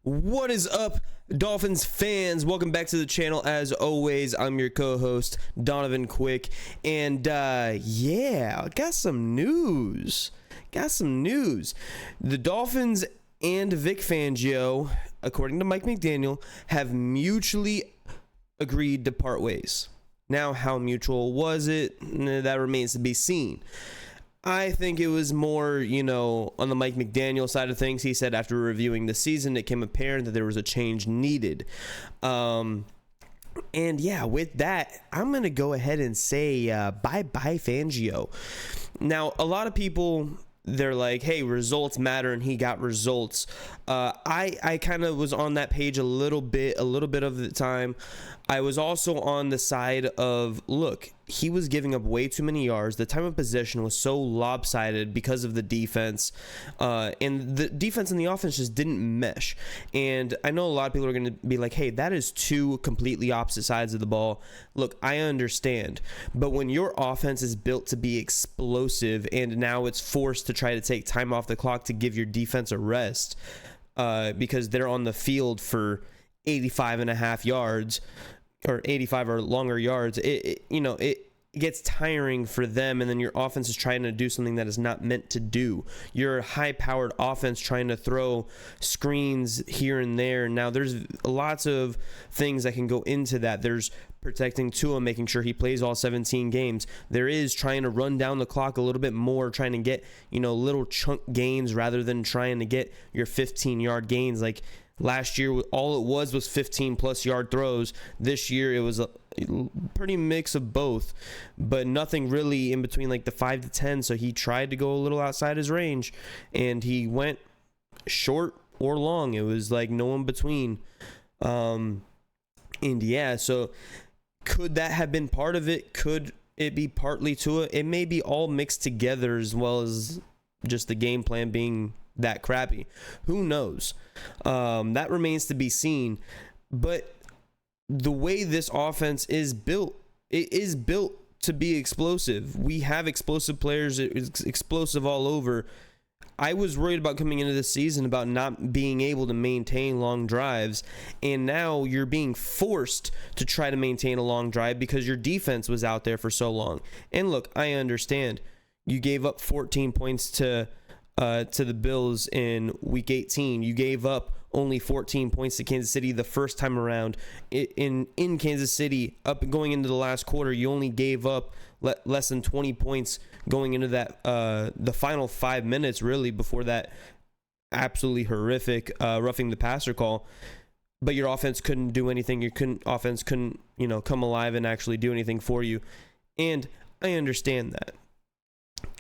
What is up, Dolphins fans? Welcome back to the channel. As always, I'm your co-host, Donovan Quick, and yeah, got some news. The Dolphins and Vic Fangio, according to Mike McDaniel, have mutually agreed to part ways. Now, how mutual was it? That remains to be seen. I think it was more, on the Mike McDaniel side of things. He said after reviewing the season, it became apparent that there was a change needed. And yeah, with that, I'm going to go ahead and say bye-bye Fangio. Now, a lot of people, they're like, hey, results matter, and he got results. I kind of was on that page a little bit of the time. I was also on the side of, look, he was giving up way too many yards. The time of possession was so lopsided because of the defense. And the defense and the offense just didn't mesh. And I know a lot of people are going to be like, hey, that is two completely opposite sides of the ball. Look, I understand. But when your offense is built to be explosive and now it's forced to try to take time off the clock to give your defense a rest because they're on the field for 85 and a half yards, or 85 or longer yards, it gets tiring for them, and then your offense is trying to do something that is not meant to do. You're a high-powered offense trying to throw screens here and there. Now, there's lots of things that can go into that. There's protecting Tua, making sure he plays all 17 games. There is trying to run down the clock a little bit more, trying to get, little chunk gains rather than trying to get your 15-yard gains. Like, last year, all it was 15-plus yard throws. This year, it was a pretty mix of both, but nothing really in between like the 5 to 10. So he tried to go a little outside his range, and he went short or long. It was like no in between. And yeah, so could that have been part of it? Could it be partly to it? It may be all mixed together, as well as just the game plan being that crappy. Who knows? That remains to be seen. But the way this offense is built, it is built to be explosive. We have explosive players. It's explosive all over. I was worried about coming into this season about not being able to maintain long drives, and now you're being forced to try to maintain a long drive because your defense was out there for so long. And look, I understand. You gave up 14 points to the Bills in Week 18. You gave up only 14 points to Kansas City the first time around. In Kansas City, up going into the last quarter, you only gave up less than 20 points going into that the final 5 minutes, really, before that absolutely horrific roughing the passer call. But your offense couldn't do anything. Your offense couldn't come alive and actually do anything for you. And I understand that.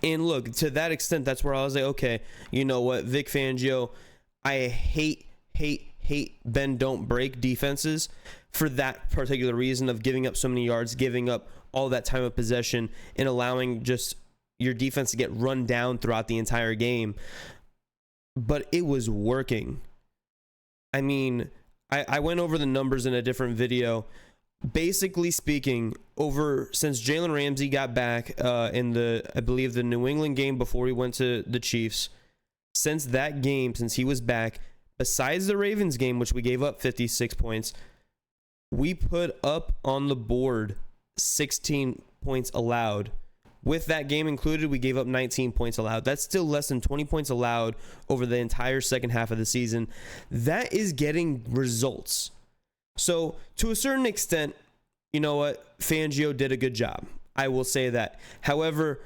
And look, to that extent, that's where I was like, okay, you know what, Vic Fangio, I hate bend don't break defenses for that particular reason of giving up so many yards, giving up all that time of possession, and allowing just your defense to get run down throughout the entire game. But it was working. I mean, I went over the numbers in a different video. Basically speaking, since Jalen Ramsey got back in I believe the New England game before he went to the Chiefs, since that game, since he was back, besides the Ravens game, which we gave up 56 points, we put up on the board 16 points allowed. With that game included, we gave up 19 points allowed. That's still less than 20 points allowed over the entire second half of the season. That is getting results. So, to a certain extent, you know what? Fangio did a good job. I will say that. However,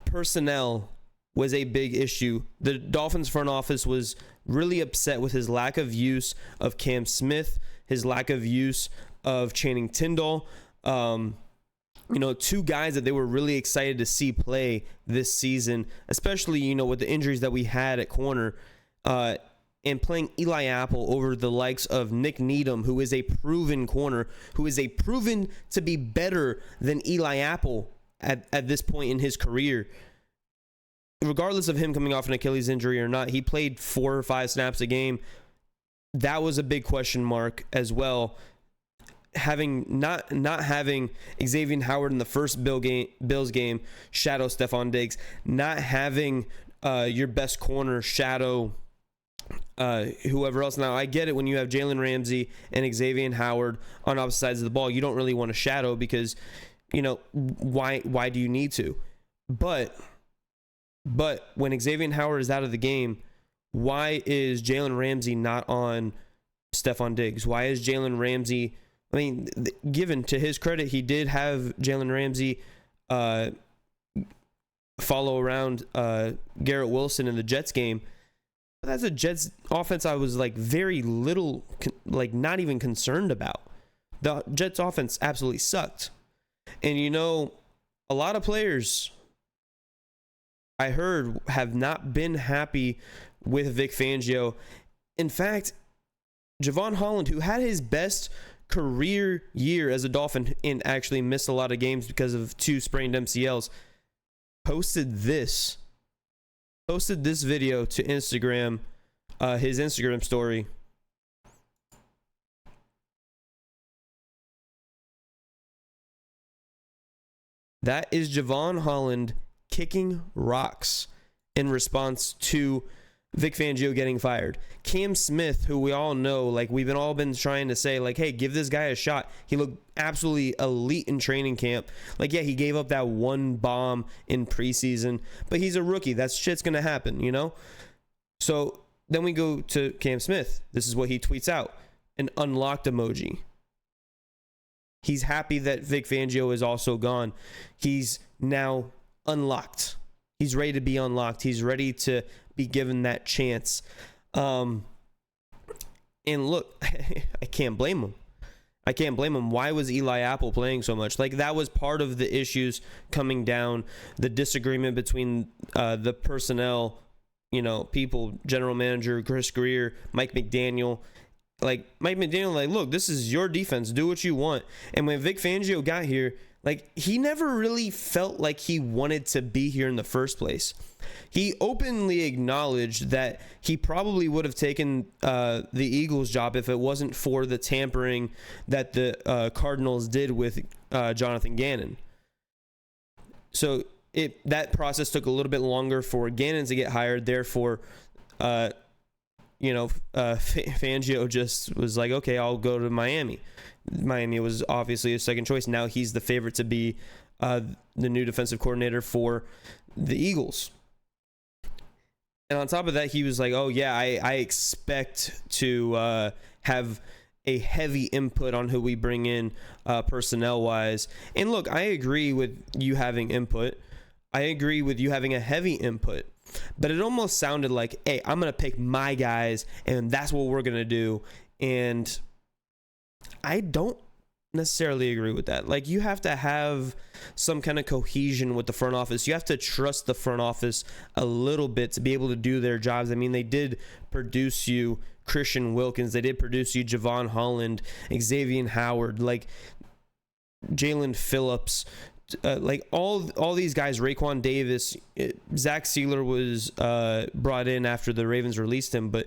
personnel was a big issue. The Dolphins front office was really upset with his lack of use of Cam Smith, his lack of use of Channing Tindall. Two guys that they were really excited to see play this season, especially, with the injuries that we had at corner. And playing Eli Apple over the likes of Nick Needham, who is a proven corner, who is proven to be better than Eli Apple at this point in his career. Regardless of him coming off an Achilles injury or not, he played 4 or 5 snaps a game. That was a big question mark as well. Not having Xavier Howard in the first Bills game, shadow Stephon Diggs, not having your best corner shadow whoever else. Now, I get it when you have Jalen Ramsey and Xavier Howard on opposite sides of the ball. You don't really want to shadow because, why do you need to? But when Xavier Howard is out of the game, why is Jalen Ramsey not on Stephon Diggs? Why is Jalen Ramsey... I mean, given to his credit, he did have Jalen Ramsey follow around Garrett Wilson in the Jets game. But that's a Jets offense I was very little, not even concerned about. The Jets offense absolutely sucked. And a lot of players I heard have not been happy with Vic Fangio. In fact, Javon Holland, who had his best career year as a Dolphin and actually missed a lot of games because of 2 sprained MCLs, posted this video to Instagram, his Instagram story. That is Javon Holland kicking rocks in response to Vic Fangio getting fired. Cam Smith, who we all know, we've all been trying to say, hey, give this guy a shot. He looked absolutely elite in training camp. Yeah, he gave up that 1 bomb in preseason, but he's a rookie. That shit's going to happen, So then we go to Cam Smith. This is what he tweets out. An unlocked emoji. He's happy that Vic Fangio is also gone. He's now unlocked. He's ready to be unlocked. He's ready to be given that chance. And look, I can't blame him. Why was Eli Apple playing so much? That was part of the issues coming down, the disagreement between the personnel, people, general manager Chris Greer, Mike McDaniel. Mike McDaniel, look, this is your defense. Do what you want. And when Vic Fangio got here, he never really felt like he wanted to be here in the first place. He openly acknowledged that he probably would have taken the Eagles job if it wasn't for the tampering that the Cardinals did with Jonathan Gannon. So that process took a little bit longer for Gannon to get hired. Therefore, Fangio just was okay, I'll go to Miami. Miami was obviously his second choice. Now he's the favorite to be the new defensive coordinator for the Eagles. And on top of that, he was oh yeah, I expect to have a heavy input on who we bring in personnel wise. And look, I agree with you having input. I agree with you having a heavy input. But it almost sounded like, hey, I'm going to pick my guys, and that's what we're going to do. And I don't necessarily agree with that. You have to have some kind of cohesion with the front office. You have to trust the front office a little bit to be able to do their jobs. I mean, they did produce you Christian Wilkins. They did produce you Javon Holland, Xavier Howard, Jalen Phillips, all these guys, Raekwon Davis, Zach Sealer was brought in after the Ravens released him, but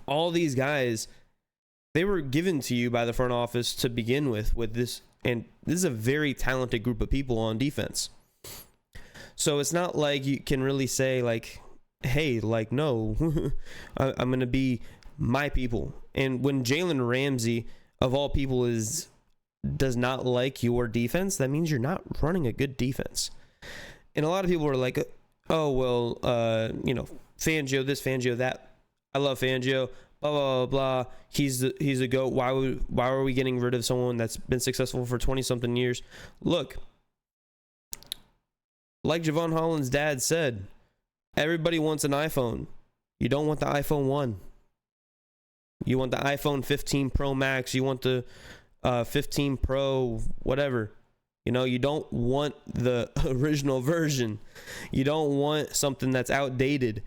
all these guys, they were given to you by the front office to begin with this, and this is a very talented group of people on defense. So it's not like you can really say hey, no, I'm going to be my people. And when Jalen Ramsey, of all people, does not like your defense, that means you're not running a good defense. And a lot of people are oh, well, Fangio this, Fangio that. I love Fangio, blah, blah, blah, blah. He's a GOAT. Why are we getting rid of someone that's been successful for 20-something years? Look, like Javon Holland's dad said, everybody wants an iPhone. You don't want the iPhone 1. You want the iPhone 15 Pro Max. You want the 15 Pro, whatever. You don't want the original version. You don't want something that's outdated.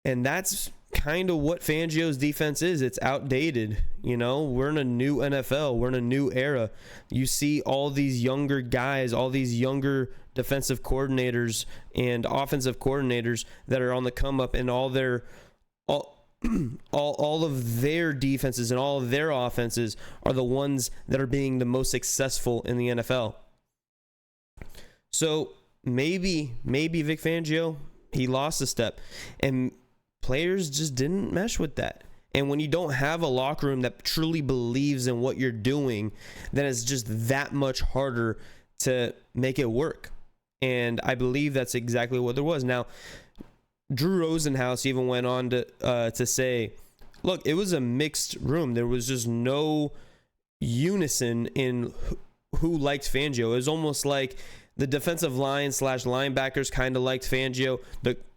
And that's kind of what Fangio's defense is. It's outdated. We're in a new NFL. We're in a new era. You see all these younger guys, all these younger defensive coordinators and offensive coordinators that are on the come up, and all of their defenses and all of their offenses are the ones that are being the most successful in the NFL. So maybe Vic Fangio, he lost a step. And players just didn't mesh with that. And when you don't have a locker room that truly believes in what you're doing, then it's just that much harder to make it work. And I believe that's exactly what there was. Now, Drew Rosenhaus even went on to say, look, it was a mixed room. There was just no unison in who liked Fangio. It was almost like the defensive line / linebackers kind of liked Fangio.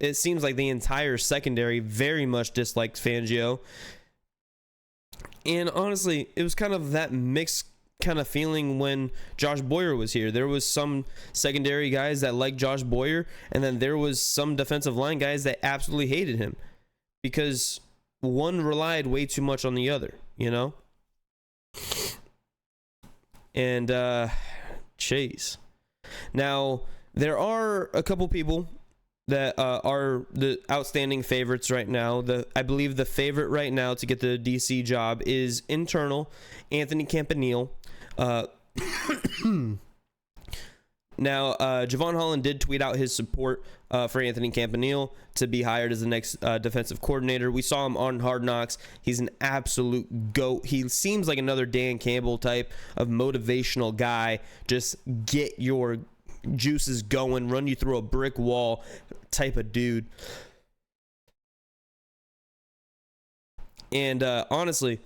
It seems like the entire secondary very much disliked Fangio. And honestly, it was kind of that mixed kind of feeling when Josh Boyer was here. There was some secondary guys that liked Josh Boyer, and then there was some defensive line guys that absolutely hated him because one relied way too much on the other, you know? And Chase. Now, there are a couple people that are the outstanding favorites right now. I believe the favorite right now to get the DC job is internal Anthony Campanile. Now, Javon Holland did tweet out his support for Anthony Campanile to be hired as the next defensive coordinator. We saw him on Hard Knocks. He's an absolute GOAT. He seems like another Dan Campbell type of motivational guy. Just get your juices going, run you through a brick wall type of dude. And honestly,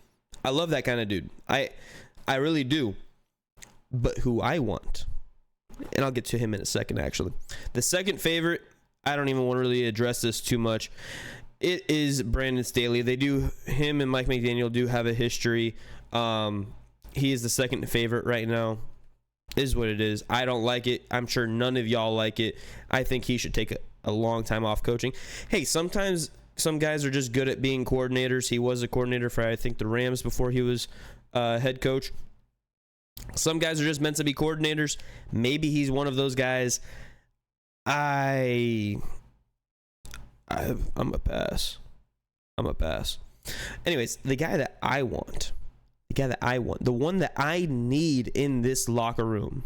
I love that kind of dude. I really do. But who I want, and I'll get to him in a second, actually. The second favorite, I don't even want to really address this too much. It is Brandon Staley. Him and Mike McDaniel do have a history. He is the second favorite right now. Is what it is. I don't like it. I'm sure none of y'all like it. I think he should take a long time off coaching. Hey, sometimes some guys are just good at being coordinators. He was a coordinator for, I think, the Rams before he was head coach. Some guys are just meant to be coordinators. Maybe he's one of those guys. I'm a pass. Anyways, the guy that I want, the one that I need in this locker room,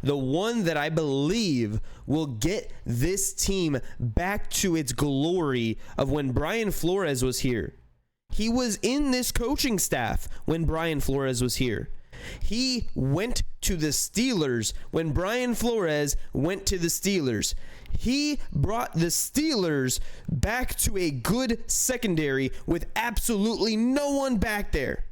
the one that I believe will get this team back to its glory of when Brian Flores was here. He was in this coaching staff when Brian Flores was here. He went to the Steelers when Brian Flores went to the Steelers. He brought the Steelers back to a good secondary with absolutely no one back there.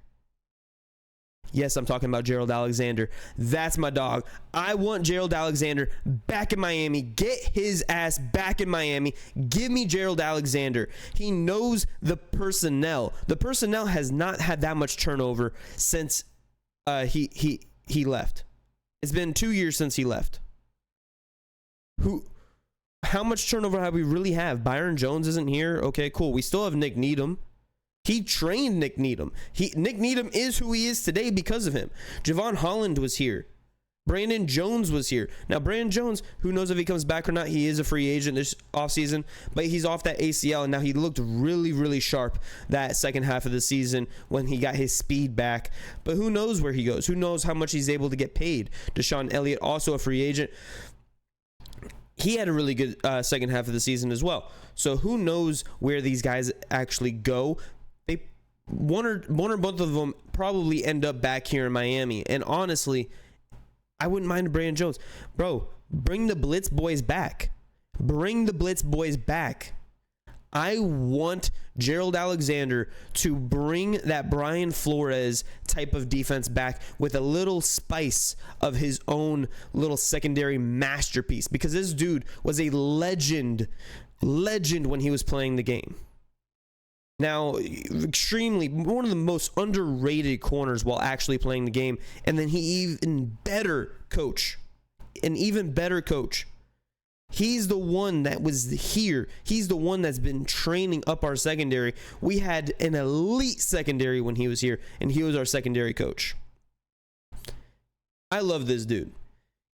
Yes, I'm talking about Gerald Alexander. That's my dog. I want Gerald Alexander back in Miami. Get his ass back in Miami. Give me Gerald Alexander. He knows the personnel. The personnel has not had that much turnover since he left. It's been 2 years since he left. How much turnover have we really have? Byron Jones isn't here. Okay, cool. We still have Nick Needham. He trained Nick Needham. Nick Needham is who he is today because of him. Javon Holland was here. Brandon Jones was here. Now, Brandon Jones, who knows if he comes back or not? He is a free agent this offseason, but he's off that ACL, and now he looked really, really sharp that second half of the season when he got his speed back. But who knows where he goes? Who knows how much he's able to get paid? Deshaun Elliott, also a free agent. He had a really good second half of the season as well. So who knows where these guys actually go? One or both of them probably end up back here in Miami. And honestly, I wouldn't mind Brandon Jones. Bro, bring the Blitz boys back. Bring the Blitz boys back. I want Gerald Alexander to bring that Brian Flores type of defense back with a little spice of his own little secondary masterpiece, because this dude was a legend when he was playing the game. Now, one of the most underrated corners while actually playing the game, and then an even better coach. He's the one that was here. He's the one that's been training up our secondary. We had an elite secondary when he was here, and he was our secondary coach. I love this dude.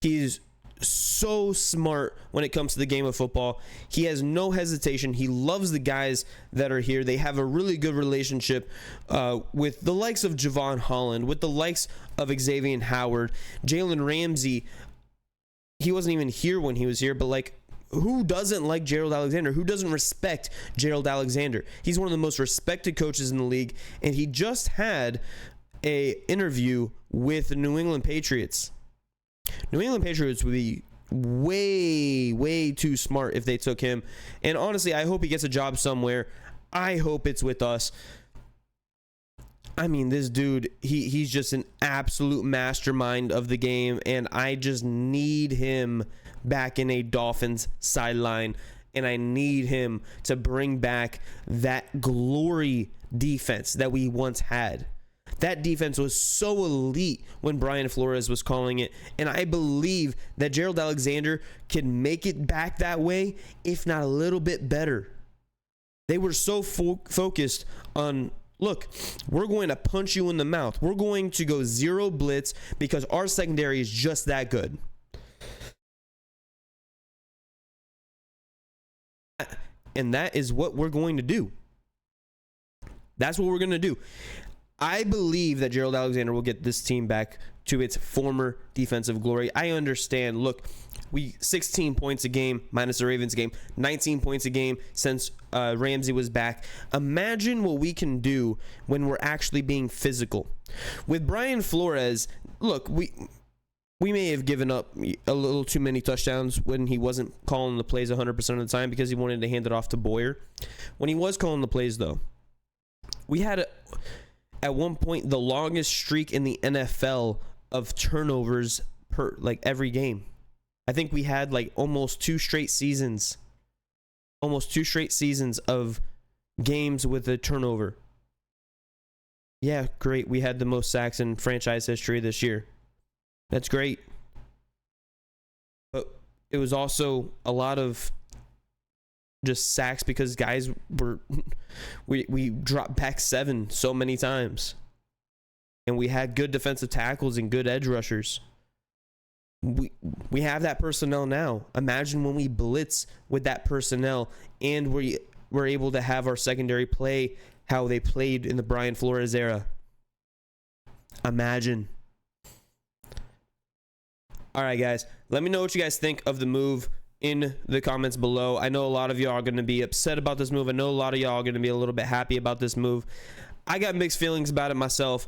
He's so smart when it comes to the game of football. He has no hesitation. He loves the guys that are here. They have a really good relationship with the likes of Javon Holland, with the likes of Xavier Howard, Jalen Ramsey. He wasn't even here when he was here, but like who doesn't like Gerald Alexander? Who doesn't respect Gerald Alexander? He's one of the most respected coaches in the league, and he just had a interview with the New England Patriots. New England Patriots would be way too smart if they took him. And honestly, I hope he gets a job somewhere. I hope it's with us. I mean, this dude, he's just an absolute mastermind of the game, and I just need him back in a Dolphins sideline, and I need him to bring back that glory defense that we once had. That defense was so elite when Brian Flores was calling it, and I believe that Gerald Alexander can make it back that way, if not a little bit better. They were so focused on, look, we're going to punch you in the mouth. We're going to go zero blitz because our secondary is just that good. And that is what we're going to do. That's what we're going to do. I believe that Gerald Alexander will get this team back to its former defensive glory. I understand. Look, we 16 points a game minus the Ravens game, 19 points a game since Ramsey was back. Imagine what we can do when we're actually being physical. With Brian Flores, look, we may have given up a little too many touchdowns when he wasn't calling the plays 100% of the time because he wanted to hand it off to Boyer. When he was calling the plays, though, we had at one point the longest streak in the NFL of turnovers per every game. I think we had almost two straight seasons of games with a turnover. Yeah, great. We had the most sacks in franchise history this year. That's great. But it was also a lot of just sacks because guys were we dropped back 7 so many times. And we had good defensive tackles and good edge rushers. We have that personnel now. Imagine when we blitz with that personnel and we're able to have our secondary play how they played in the Brian Flores era. Imagine. All right, guys. Let me know what you guys think of the move in the comments below. I know a lot of y'all are going to be upset about this move. I know a lot of y'all are going to be a little bit happy about this move. I got mixed feelings about it myself.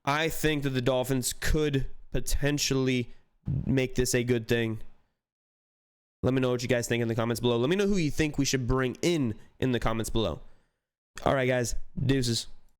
I think that the Dolphins could potentially make this a good thing. Let me know what you guys think in the comments below. Let me know who you think we should bring in the comments below. All right, guys. Deuces.